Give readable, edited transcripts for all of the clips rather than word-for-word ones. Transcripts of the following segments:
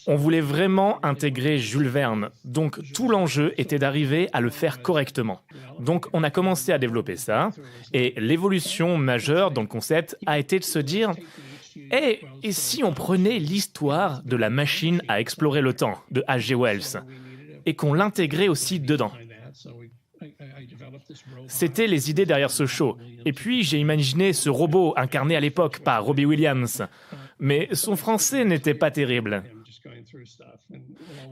On voulait vraiment intégrer Jules Verne, donc tout l'enjeu était d'arriver à le faire correctement. Donc on a commencé à développer ça, et l'évolution majeure dans le concept a été de se dire et si on prenait l'histoire de la machine à explorer le temps de H.G. Wells et qu'on l'intégrait aussi dedans. C'était les idées derrière ce show. Et puis j'ai imaginé ce robot incarné à l'époque par Robbie Williams. Mais son français n'était pas terrible.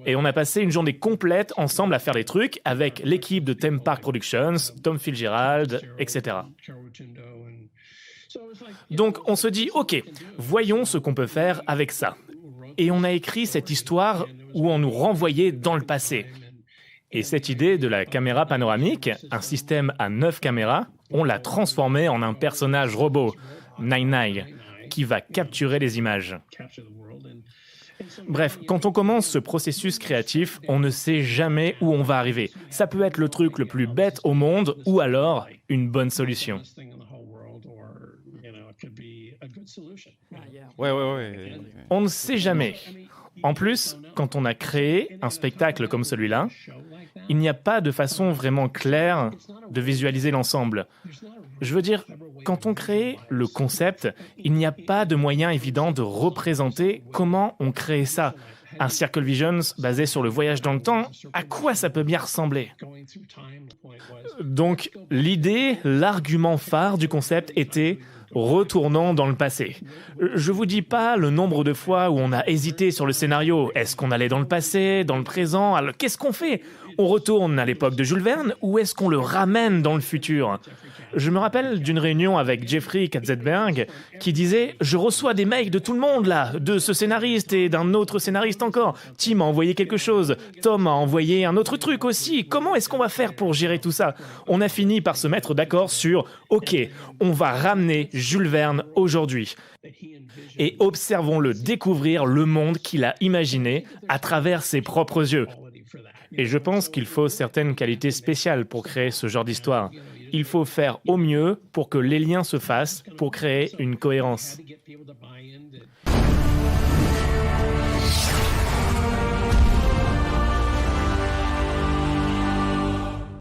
Et on a passé une journée complète ensemble à faire des trucs avec l'équipe de Theme Park Productions, Tom Fitzgerald, etc. Donc on se dit, ok, voyons ce qu'on peut faire avec ça. Et on a écrit cette histoire où on nous renvoyait dans le passé. Et cette idée de la caméra panoramique, un système à 9 caméras, on l'a transformé en un personnage robot, Nine Nine, qui va capturer les images. Bref, quand on commence ce processus créatif, on ne sait jamais où on va arriver. Ça peut être le truc le plus bête au monde ou alors une bonne solution. Ouais. On ne sait jamais. En plus, quand on a créé un spectacle comme celui-là, il n'y a pas de façon vraiment claire de visualiser l'ensemble. Je veux dire, quand on crée le concept, il n'y a pas de moyen évident de représenter comment on crée ça. Un Circle Visions basé sur le voyage dans le temps, à quoi ça peut bien ressembler? Donc, l'idée, l'argument phare du concept était retournons dans le passé. Je vous dis pas le nombre de fois où on a hésité sur le scénario. Est-ce qu'on allait dans le passé, dans le présent? Alors, qu'est-ce qu'on fait? On retourne à l'époque de Jules Verne ou est-ce qu'on le ramène dans le futur? Je me rappelle d'une réunion avec Jeffrey Katzenberg qui disait « Je reçois des mails de tout le monde là, de ce scénariste et d'un autre scénariste encore. Tim a envoyé quelque chose, Tom a envoyé un autre truc aussi. Comment est-ce qu'on va faire pour gérer tout ça ?» On a fini par se mettre d'accord sur « Ok, on va ramener Jules Verne aujourd'hui. » Et observons-le découvrir le monde qu'il a imaginé à travers ses propres yeux. Et je pense qu'il faut certaines qualités spéciales pour créer ce genre d'histoire. Il faut faire au mieux pour que les liens se fassent, pour créer une cohérence.